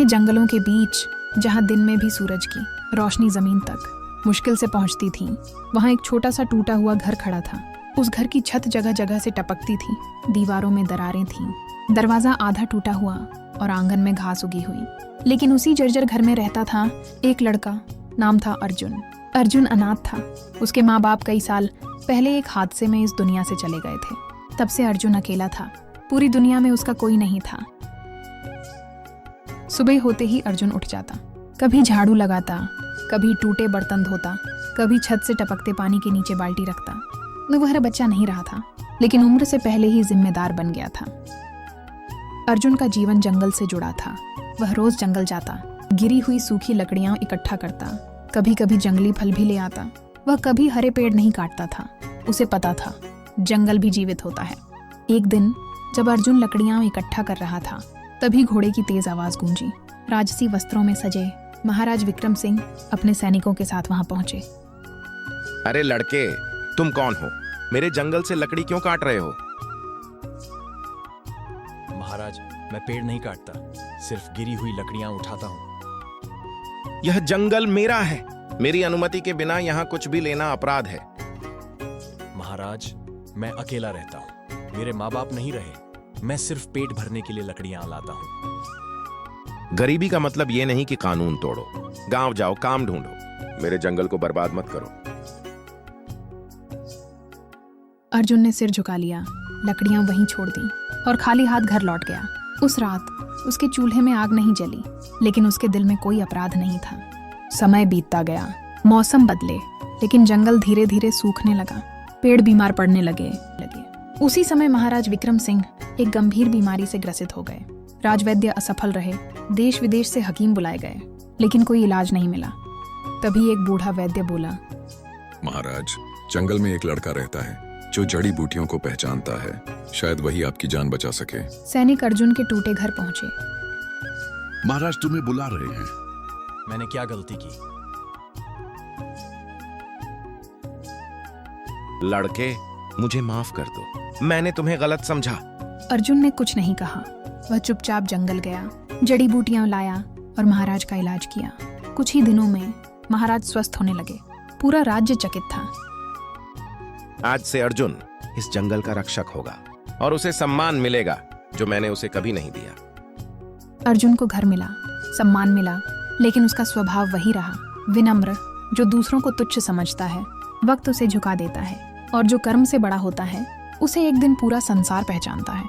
घने जंगलों के बीच जहां दिन में भी सूरज की रोशनी जमीन तक मुश्किल से पहुंचती थी, वहां एक छोटा सा टूटा हुआ घर खड़ा था। उस घर की छत जगह जगह से टपकती थी, दीवारों में दरारें थीं, दरवाजा आधा टूटा हुआ और आंगन में घास उगी हुई। लेकिन उसी जर्जर घर में रहता था एक लड़का, नाम था अर्जुन। अर्जुन अनाथ था। उसके माँ बाप कई साल पहले एक हादसे में इस दुनिया से चले गए थे। तब से अर्जुन अकेला था। पूरी दुनिया में उसका कोई नहीं था। सुबह होते ही अर्जुन उठ जाता, कभी झाड़ू लगाता, कभी टूटे बर्तन धोता, कभी छत से टपकते पानी के नीचे बाल्टी रखता। वह बच्चा नहीं रहा था, लेकिन उम्र से पहले ही जिम्मेदार बन गया था। अर्जुन का जीवन जंगल से जुड़ा था। वह रोज जंगल जाता, गिरी हुई सूखी लकड़ियां इकट्ठा करता, कभी कभी जंगली फल भी ले आता। वह कभी हरे पेड़ नहीं काटता था। उसे पता था जंगल भी जीवित होता है। एक दिन जब अर्जुन लकड़ियां इकट्ठा कर रहा था, तभी घोड़े की तेज आवाज गूंजी। राजसी वस्त्रों में सजे महाराज विक्रम सिंह अपने सैनिकों के साथ वहां पहुंचे। अरे लड़के, तुम कौन हो? मेरे जंगल से लकड़ी क्यों काट रहे हो? महाराज, मैं पेड़ नहीं काटता, सिर्फ गिरी हुई लकड़ियां उठाता हूँ। यह जंगल मेरा है। मेरी अनुमति के बिना यहाँ कुछ भी लेना अपराध है। महाराज, मैं अकेला रहता हूँ, मेरे माँ बाप नहीं रहे। मैं सिर्फ पेट भरने के लिए लकड़ियां लाता हूँ। गरीबी का मतलब ये नहीं कि कानून तोड़ो। गांव जाओ, काम ढूंढो। मेरे जंगल को बर्बाद मत करो। अर्जुन ने सिर झुका लिया, लकड़ियां वहीं छोड़ दी और खाली हाथ घर लौट गया। उस रात उसके चूल्हे में आग नहीं जली, लेकिन उसके दिल में कोई अपराध नहीं था। समय बीतता गया, मौसम बदले, लेकिन जंगल धीरे धीरे सूखने लगा। पेड़ बीमार पड़ने लगे। उसी समय महाराज विक्रम सिंह एक गंभीर बीमारी से ग्रसित हो गए। राजवैद्य असफल रहे, देश विदेश से हकीम बुलाए गए, लेकिन कोई इलाज नहीं मिला। तभी एक बूढ़ा वैद्य बोला, महाराज, जंगल में एक लड़का रहता है जो जड़ी बूटियों को पहचानता है। शायद वही आपकी जान बचा सके। सैनिक अर्जुन के टूटे घर पहुंचे। महाराज तुम्हें बुला रहे हैं। मैंने क्या गलती की? लड़के, मुझे माफ कर दो। मैंने तुम्हें गलत समझा। अर्जुन ने कुछ नहीं कहा। वह चुपचाप जंगल गया, जड़ी बूटियां लाया और महाराज का इलाज किया। कुछ ही दिनों में महाराज स्वस्थ होने लगे। पूरा राज्य चकित था। आज से अर्जुन इस जंगल का रक्षक होगा और उसे सम्मान मिलेगा जो मैंने उसे कभी नहीं दिया। अर्जुन को घर मिला, सम्मान मिला, लेकिन उसका स्वभाव वही रहा, विनम्र, जो दूसरों को तुच्छ समझता है। वक्त उसे झुका देता है और जो कर्म से बड़ा होता है उसे एक दिन पूरा संसार पहचानता है।